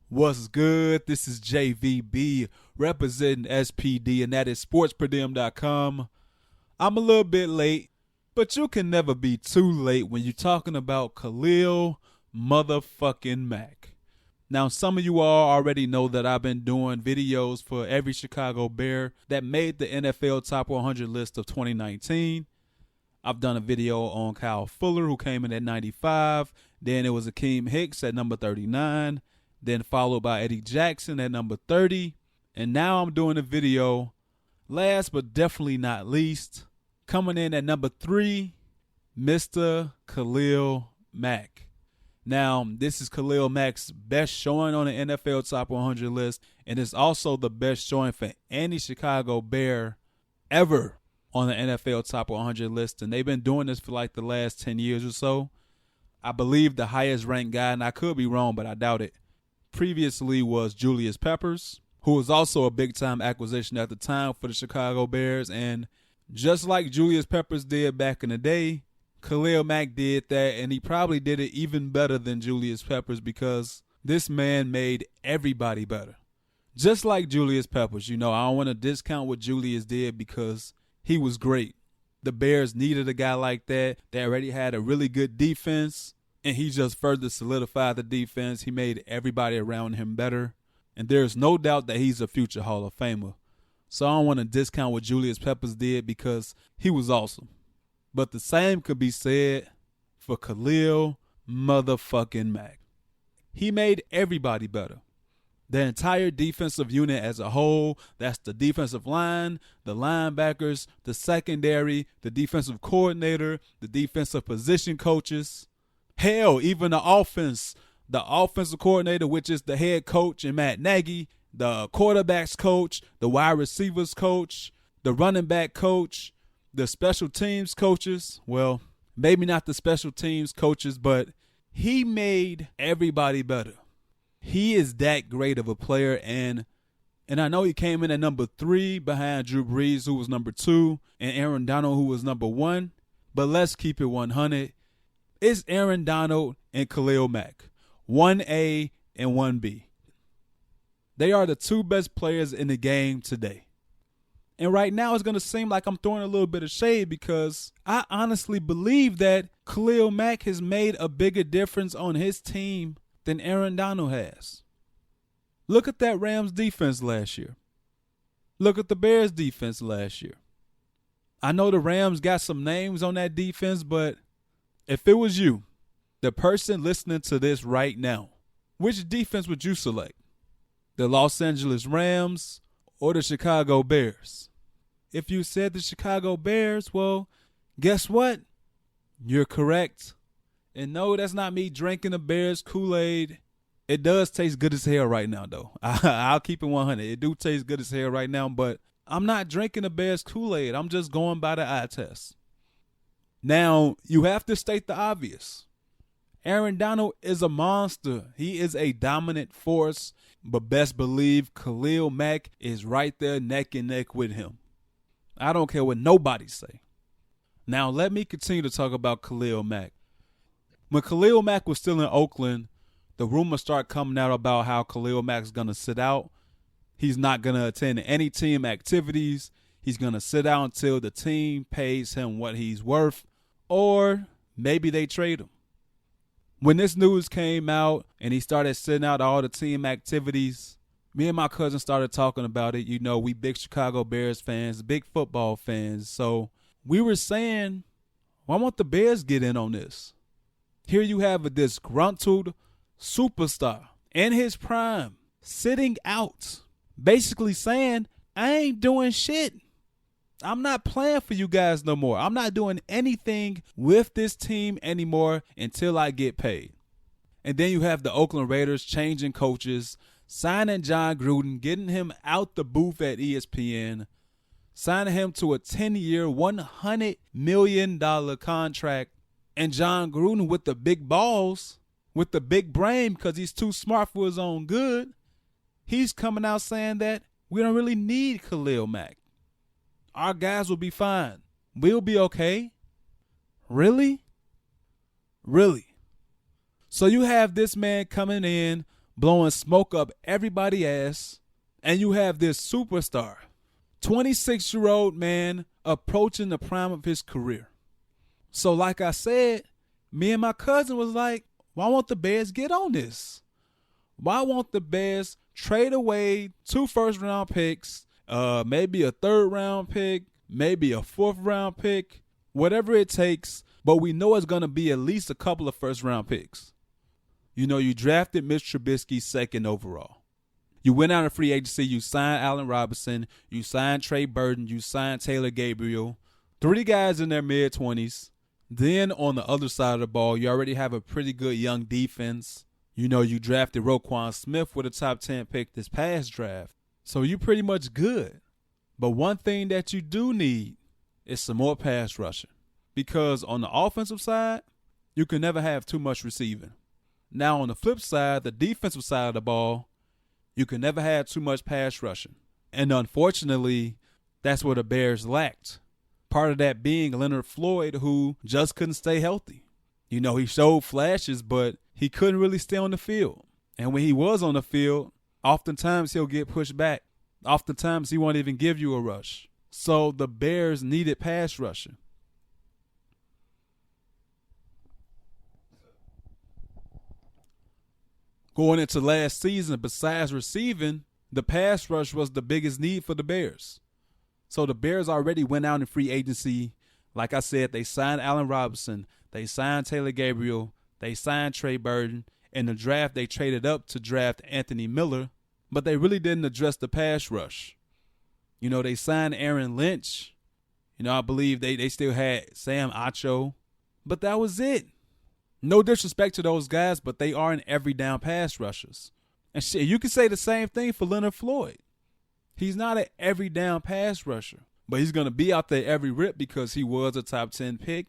What's good? This is JVB representing SPD, and that is sportsperdiem.com. I'm a little bit late, but you can never be too late when you're talking about Khalil motherfucking Mack. Now, some of you all already know that I've been doing videos for every Chicago Bear that made the NFL Top 100 list of 2019. I've done a video on Kyle Fuller, who came in at 95. Then it was Akeem Hicks at number 39. Then followed by Eddie Jackson at number 30. And now I'm doing a video, last but definitely not least, coming in at number 3, Mr. Khalil Mack. Now, this is Khalil Mack's best showing on the NFL Top 100 list, and it's also the best showing for any Chicago Bear ever on the NFL Top 100 list, and they've been doing this for like the last 10 years or so. I believe the highest ranked guy, and I could be wrong, but I doubt it, previously was Julius Peppers, who was also a big-time acquisition at the time for the Chicago Bears, and just like Julius Peppers did back in the day, Khalil Mack did that, and he probably did it even better than Julius Peppers because this man made everybody better. Just like Julius Peppers, I don't want to discount what Julius did because he was great. The Bears needed a guy like that. They already had a really good defense, and he just further solidified the defense. He made everybody around him better, and there's no doubt that he's a future Hall of Famer. So I don't want to discount what Julius Peppers did because he was awesome. But the same could be said for Khalil motherfucking Mack. He made everybody better. The entire defensive unit as a whole, that's the defensive line, the linebackers, the secondary, the defensive coordinator, the defensive position coaches. Hell, even the offensive coordinator, which is the head coach and Matt Nagy, the quarterbacks coach, the wide receivers coach, the running back coach, the special teams coaches. Well, maybe not the special teams coaches, but he made everybody better. He is that great of a player, and I know he came in at number 3 behind Drew Brees, who was number 2, and Aaron Donald, who was number 1. But let's keep it 100. It's Aaron Donald and Khalil Mack, 1A and 1B. They are the 2 best players in the game today. And right now it's going to seem like I'm throwing a little bit of shade because I honestly believe that Khalil Mack has made a bigger difference on his team than Aaron Donald has. Look at that Rams defense last year. Look at the Bears defense last year. I know the Rams got some names on that defense, but if it was you, the person listening to this right now, which defense would you select? The Los Angeles Rams or the Chicago Bears? If you said the Chicago Bears, well, guess what? You're correct. And no, that's not me drinking the Bears Kool-Aid. It does taste good as hell right now, though. I'll keep it 100. It do taste good as hell right now, but I'm not drinking the Bears Kool-Aid. I'm just going by the eye test. Now, you have to state the obvious. Aaron Donald is a monster. He is a dominant force, but best believe Khalil Mack is right there neck and neck with him. I don't care what nobody say. Now, let me continue to talk about Khalil Mack. When Khalil Mack was still in Oakland, the rumors start coming out about how Khalil Mack's going to sit out. He's not going to attend any team activities. He's going to sit out until the team pays him what he's worth, or maybe they trade him. When this news came out and he started sitting out all the team activities, me and my cousin started talking about it. We big Chicago Bears fans, big football fans. So we were saying, why won't the Bears get in on this? Here you have a disgruntled superstar in his prime sitting out, basically saying, I ain't doing shit. I'm not playing for you guys no more. I'm not doing anything with this team anymore until I get paid. And then you have the Oakland Raiders changing coaches, signing John Gruden, getting him out the booth at ESPN, signing him to a 10-year, $100 million contract. And John Gruden with the big balls, with the big brain because he's too smart for his own good, he's coming out saying that we don't really need Khalil Mack. Our guys will be fine. We'll be okay. Really? Really? So you have this man coming in, blowing smoke up everybody's ass, and you have this superstar, 26-year-old man approaching the prime of his career. So like I said, me and my cousin was like, why won't the Bears get on this? Why won't the Bears trade away 2 first-round picks, maybe a 3rd-round pick, maybe a 4th-round pick, whatever it takes, but we know it's going to be at least a couple of 1st-round picks. You know, you drafted Mitch Trubisky 2nd overall. You went out of free agency, you signed Allen Robinson, you signed Trey Burton, you signed Taylor Gabriel, 3 guys in their mid-20s. Then on the other side of the ball, you already have a pretty good young defense. You know, you drafted Roquan Smith with a top 10 pick this past draft. So you're pretty much good. But one thing that you do need is some more pass rushing. Because on the offensive side, you can never have too much receiving. Now on the flip side, the defensive side of the ball, you can never have too much pass rushing. And unfortunately, that's what the Bears lacked. Part of that being Leonard Floyd, who just couldn't stay healthy. You know, he showed flashes, but he couldn't really stay on the field. And when he was on the field, oftentimes he'll get pushed back. Oftentimes he won't even give you a rush. So the Bears needed pass rushing. Going into last season, besides receiving, the pass rush was the biggest need for the Bears. So the Bears already went out in free agency. Like I said, they signed Allen Robinson. They signed Taylor Gabriel. They signed Trey Burton. In the draft, they traded up to draft Anthony Miller. But they really didn't address the pass rush. You know, they signed Aaron Lynch. You know, I believe they still had Sam Acho. But that was it. No disrespect to those guys, but they aren't every down pass rushers. And shit, you can say the same thing for Leonard Floyd. He's not an every down pass rusher, but he's going to be out there every rip because he was a top 10 pick.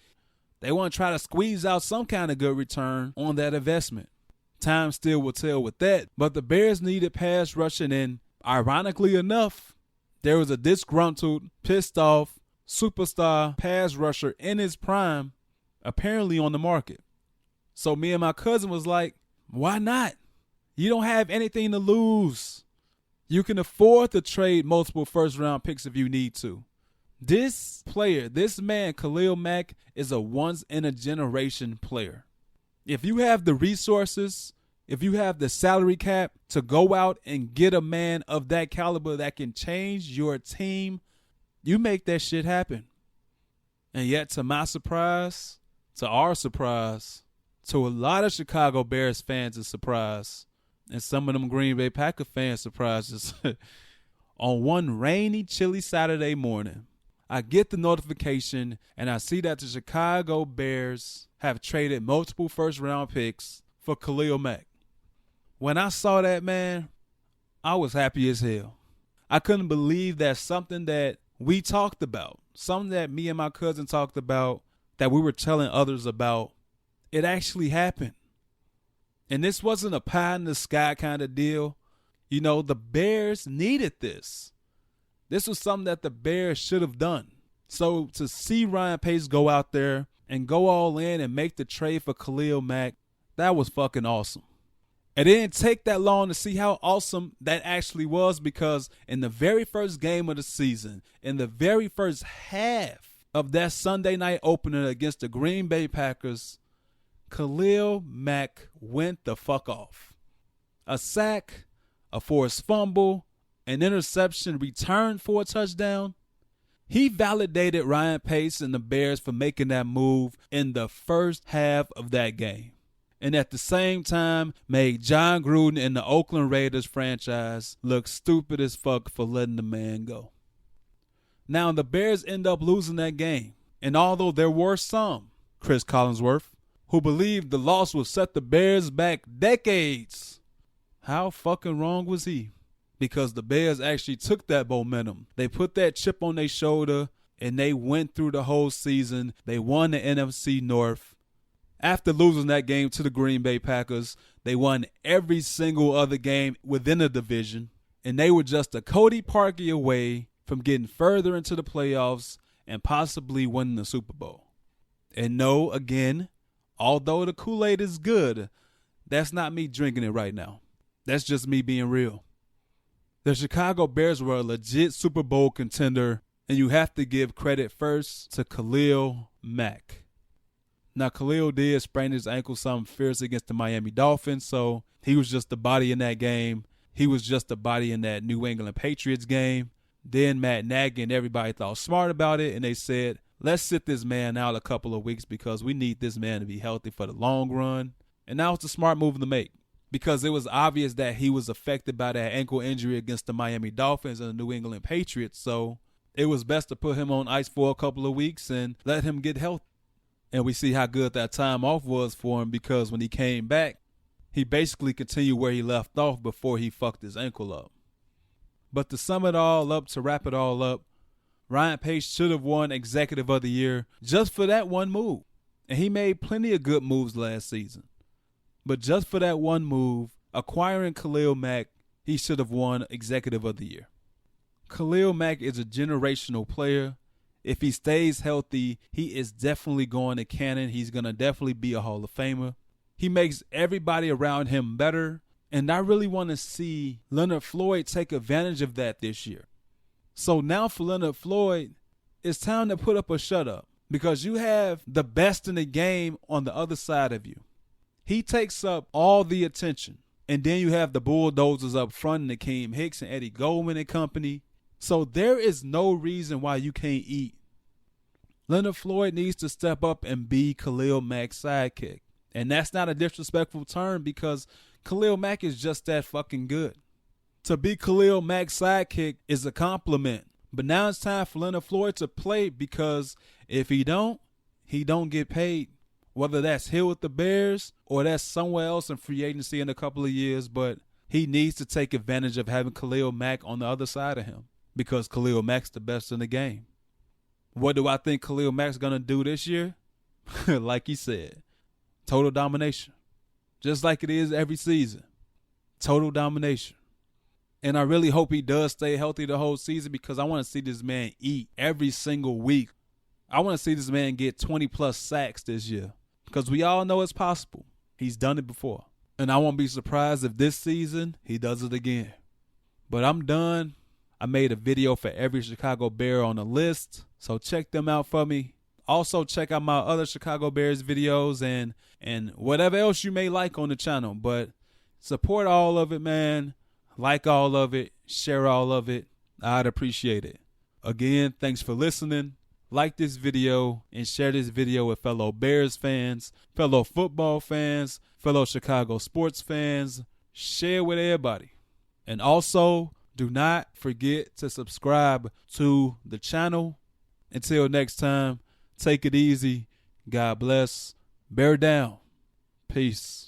They want to try to squeeze out some kind of good return on that investment. Time still will tell with that, but the Bears needed pass rushing, and ironically enough, there was a disgruntled, pissed off, superstar pass rusher in his prime apparently on the market. So me and my cousin was like, why not? You don't have anything to lose. You can afford to trade multiple first-round picks if you need to. This player, this man, Khalil Mack, is a once-in-a-generation player. If you have the resources, if you have the salary cap to go out and get a man of that caliber that can change your team, you make that shit happen. And yet, to my surprise, to our surprise, to a lot of Chicago Bears fans' surprise, and some of them Green Bay Packer fans' surprises, on one rainy, chilly Saturday morning, I get the notification and I see that the Chicago Bears have traded multiple first-round picks for Khalil Mack. When I saw that, man, I was happy as hell. I couldn't believe that something that we talked about, something that me and my cousin talked about, that we were telling others about, it actually happened. And this wasn't a pie in the sky kind of deal. You know, the Bears needed this. This was something that the Bears should have done. So to see Ryan Pace go out there and go all in and make the trade for Khalil Mack, that was fucking awesome. It didn't take that long to see how awesome that actually was, because in the very first game of the season, in the very first half of that Sunday night opener against the Green Bay Packers, Khalil Mack went the fuck off. A sack, a forced fumble, an interception returned for a touchdown. He validated Ryan Pace and the Bears for making that move in the first half of that game. And at the same time, made John Gruden and the Oakland Raiders franchise look stupid as fuck for letting the man go. Now, the Bears end up losing that game. And although there were some, Chris Collinsworth, who believed the loss would set the Bears back decades, how fucking wrong was he? Because the Bears actually took that momentum. They put that chip on their shoulder, and they went through the whole season. They won the NFC North. After losing that game to the Green Bay Packers, they won every single other game within the division, and they were just a Cody Parkey away from getting further into the playoffs and possibly winning the Super Bowl. And no, again, although the Kool-Aid is good, that's not me drinking it right now. That's just me being real. The Chicago Bears were a legit Super Bowl contender, and you have to give credit first to Khalil Mack. Now, Khalil did sprain his ankle something fierce against the Miami Dolphins, so he was just a body in that game. He was just a body in that New England Patriots game. Then Matt Nagy and everybody thought smart about it, and they said, let's sit this man out a couple of weeks because we need this man to be healthy for the long run. And that was the smart move to make because it was obvious that he was affected by that ankle injury against the Miami Dolphins and the New England Patriots, so it was best to put him on ice for a couple of weeks and let him get healthy. And we see how good that time off was for him because when he came back, he basically continued where he left off before he fucked his ankle up. But to sum it all up, to wrap it all up, Ryan Pace should have won Executive of the Year just for that one move. And he made plenty of good moves last season. But just for that one move, acquiring Khalil Mack, he should have won Executive of the Year. Khalil Mack is a generational player. If he stays healthy, he is definitely going to canon. He's going to definitely be a Hall of Famer. He makes everybody around him better. And I really want to see Leonard Floyd take advantage of that this year. So now for Leonard Floyd, it's time to put up or shut up because you have the best in the game on the other side of you. He takes up all the attention. And then you have the bulldozers up front and Akeem Hicks and Eddie Goldman and company. So there is no reason why you can't eat. Leonard Floyd needs to step up and be Khalil Mack's sidekick. And that's not a disrespectful term because Khalil Mack is just that fucking good. To be Khalil Mack's sidekick is a compliment. But now it's time for Leonard Floyd to play because if he don't get paid. Whether that's here with the Bears or that's somewhere else in free agency in a couple of years. But he needs to take advantage of having Khalil Mack on the other side of him because Khalil Mack's the best in the game. What do I think Khalil Mack's going to do this year? Like he said, total domination. Just like it is every season. Total domination. And I really hope he does stay healthy the whole season because I want to see this man eat every single week. I want to see this man get 20-plus sacks this year because we all know it's possible. He's done it before. And I won't be surprised if this season he does it again. But I'm done. I made a video for every Chicago Bear on the list, so check them out for me. Also, check out my other Chicago Bears videos and whatever else you may like on the channel. But support all of it, man. Like all of it. Share all of it. I'd appreciate it. Again, thanks for listening. Like this video and share this video with fellow Bears fans, fellow football fans, fellow Chicago sports fans. Share with everybody. And also, do not forget to subscribe to the channel. Until next time, take it easy. God bless. Bear down. Peace.